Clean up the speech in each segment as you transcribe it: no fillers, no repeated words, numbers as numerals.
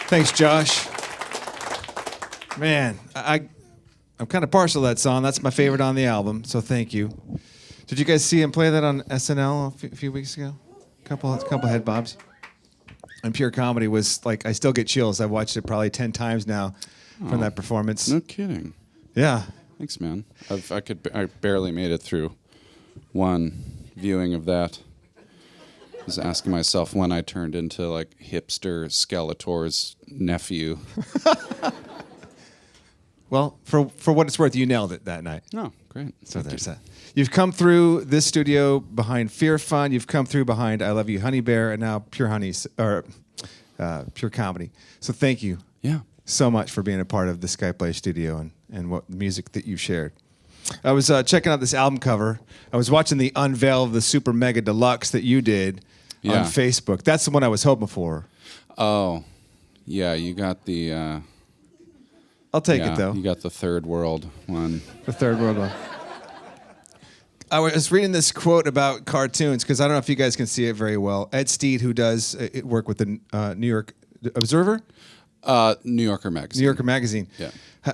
Thanks, Josh. Man, I'm kind of partial to that song. That's my favorite on the album, so thank you. Did you guys see him play that on SNL a few weeks ago? Couple head bobs. And Pure Comedy was like, I still get chills. I've watched it probably 10 times now from that performance. No kidding. Yeah. Thanks, man. I barely made it through one viewing of that. I was asking myself when I turned into like hipster Skeletor's nephew. Well, for what it's worth, you nailed it that night. Oh, great. So there's that. You've come through this studio behind Fear Fun. You've come through behind I Love You, Honey Bear, and now Pure Comedy. So thank you. Yeah. So much for being a part of the Skype studio and what the music that you've shared. I was checking out this album cover. I was watching the unveil of the Super Mega Deluxe that you did on Facebook. That's the one I was hoping for. Oh, yeah. You got the. I'll take it though. You got the third world one. The third world one. I was reading this quote about cartoons because I don't know if you guys can see it very well. Ed Steed, who does work with the New York Observer. New Yorker Magazine. New Yorker Magazine yeah.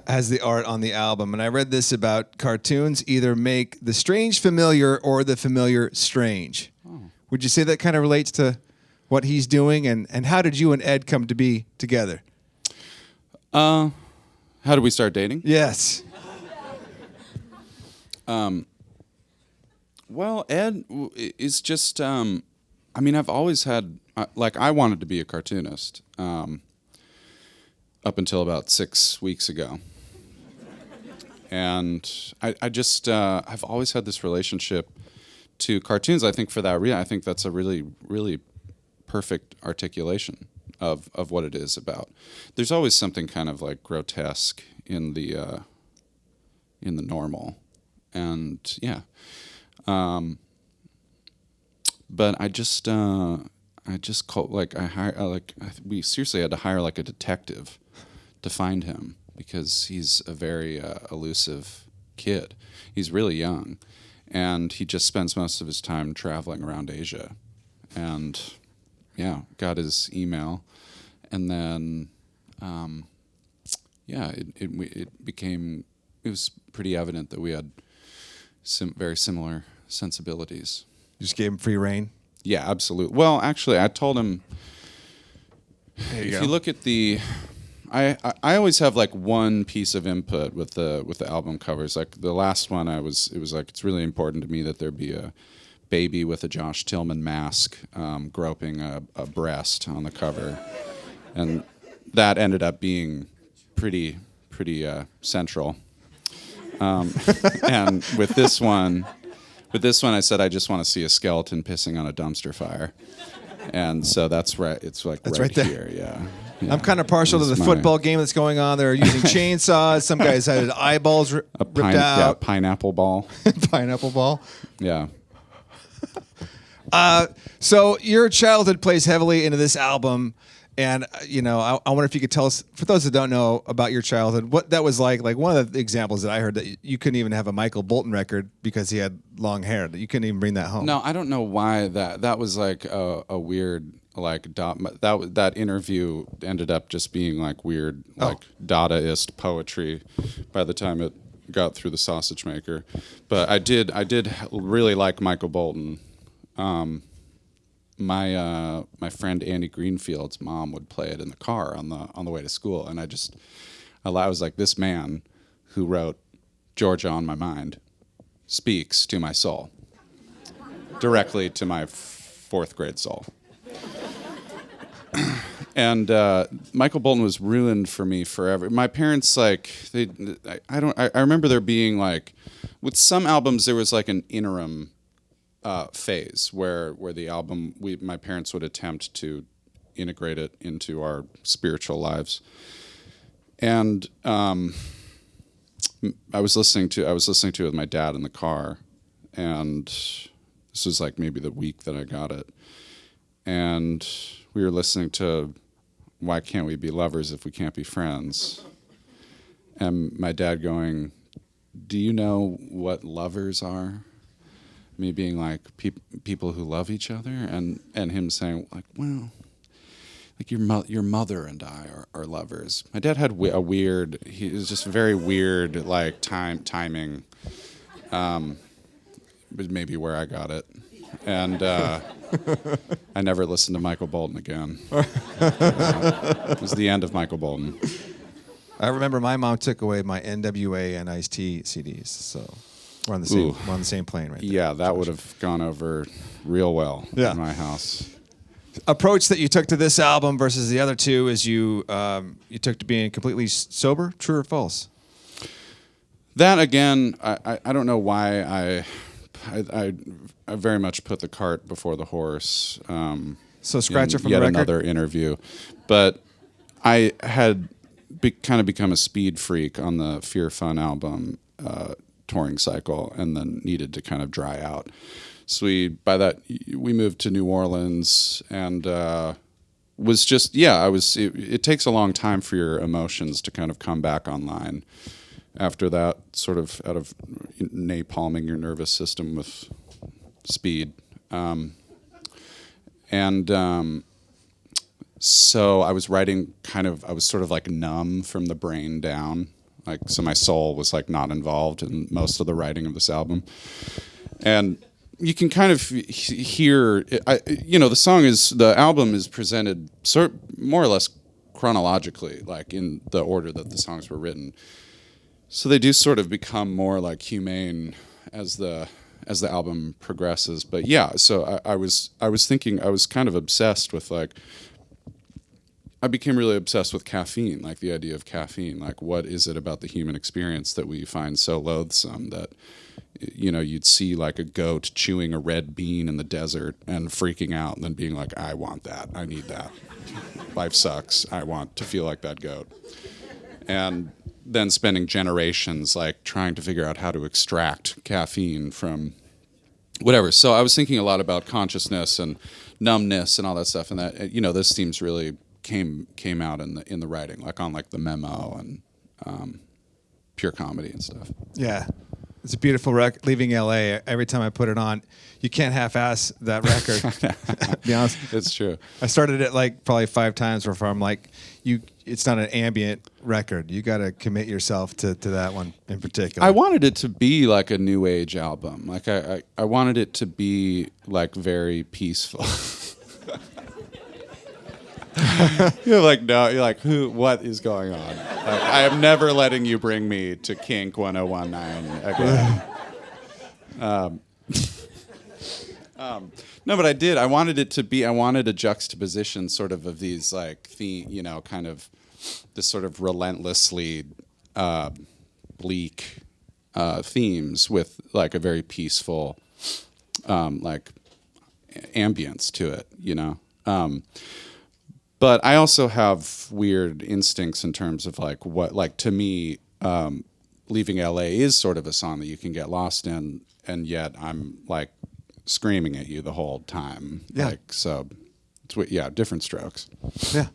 Has the art on the album. And I read this about cartoons either make the strange familiar or the familiar strange. Oh. Would you say that kind of relates to what he's doing? And how did you and Ed come to be together? How did we start dating? Yes. Well, Ed is just, I mean, I've always had, I wanted to be a cartoonist. Up until about 6 weeks ago. And I just, I've always had this relationship to cartoons. I think for that reason, I think that's a really, really perfect articulation of what it is about. There's always something kind of like grotesque in the normal. And yeah. But we seriously had to hire like a detective to find him because he's a very elusive kid. He's really young, and he just spends most of his time traveling around Asia. And yeah, got his email, and then it was pretty evident that we had very similar sensibilities. You just gave him free reign? Yeah, absolutely. Well, actually, I told him, if you look at the, I always have like one piece of input with the album covers. Like the last one, it was like, it's really important to me that there be a baby with a Josh Tillman mask groping a breast on the cover, and that ended up being pretty central. And with this one, I said I just want to see a skeleton pissing on a dumpster fire, and so that's right. It's like that's right here. Yeah. I'm kind of partial to the football game that's going on. They're using chainsaws. Some guys had eyeballs ripped out. Yeah, pineapple ball. Pineapple ball. Yeah. So your childhood plays heavily into this album. And, I wonder if you could tell us, for those that don't know about your childhood, what that was like. Like one of the examples that I heard that you couldn't even have a Michael Bolton record because he had long hair. That you couldn't even bring that home. No, I don't know why that was like a weird, like, that interview ended up just being like weird, like Dadaist poetry by the time it got through the sausage maker. But I did really like Michael Bolton. My friend Andy Greenfield's mom would play it in the car on the way to school, and I was like, this man who wrote Georgia on My Mind speaks to my soul, directly to my fourth grade soul. And Michael Bolton was ruined for me forever. My parents, like, I remember there being like, with some albums there was like an interim phase where the album, my parents would attempt to integrate it into our spiritual lives, and I was listening to it with my dad in the car, and this was like maybe the week that I got it, and we were listening to Why Can't We Be Lovers If We Can't Be Friends, and my dad going, do you know what lovers are? Me being like people who love each other, and him saying like, well, like your mother and I are lovers. My dad had a weird. He was just very weird, like timing. But maybe where I got it, and I never listened to Michael Bolton again. It was the end of Michael Bolton. I remember my mom took away my NWA and Ice-T CDs, so we're on the same plane right there. Yeah, that would have gone over real well in my house. Approach that you took to this album versus the other two is you took to being completely sober. True or false? That again, I don't know why I very much put the cart before the horse. So Scratcher from yet the record? Another interview, but I had kind of become a speed freak on the Fear Fun album touring cycle, and then needed to kind of dry out. So we moved to New Orleans, and was just It takes a long time for your emotions to kind of come back online after that, sort of out of napalming your nervous system with speed. So I was writing I was sort of like numb from the brain down. So my soul was like not involved in most of the writing of this album. And you can kind of hear, the album is presented more or less chronologically, like in the order that the songs were written. So they do sort of become more like humane as the album progresses. But yeah, so I was thinking, I was kind of obsessed with I became really obsessed with caffeine, like the idea of caffeine. Like, what is it about the human experience that we find so loathsome that, you'd see like a goat chewing a red bean in the desert and freaking out and then being like, I want that. I need that. Life sucks. I want to feel like that goat. And then spending generations like trying to figure out how to extract caffeine from whatever. So I was thinking a lot about consciousness and numbness and all that stuff. And that, this themes really came out in the writing, like on like the memo and Pure Comedy and stuff. Yeah, it's a beautiful record. Leaving LA, every time I put it on, you can't half-ass that record. Be honest, it's true. I started it like probably 5 times before I'm like, it's not an ambient record. You got to commit yourself to that one in particular. I wanted it to be like a new age album. Like I wanted it to be like very peaceful. You're like, no, you're like, what is going on? Like, I am never letting you bring me to Kink 101.9 again. No, but I did. I wanted a juxtaposition sort of these like kind of this sort of relentlessly bleak themes with like a very peaceful like ambience to it, But I also have weird instincts in terms of like what to me, Leaving LA is sort of a song that you can get lost in, and yet I'm like screaming at you the whole time. Yeah. It's different strokes. Yeah.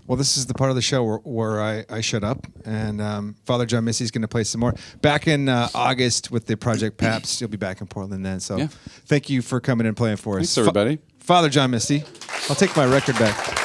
Well, this is the part of the show where I shut up, and Father John Misty's going to play some more. Back in August with the Project Paps, you'll be back in Portland then. So thank you for coming and playing for us. Thanks, everybody. Father John Misty. I'll take my record back.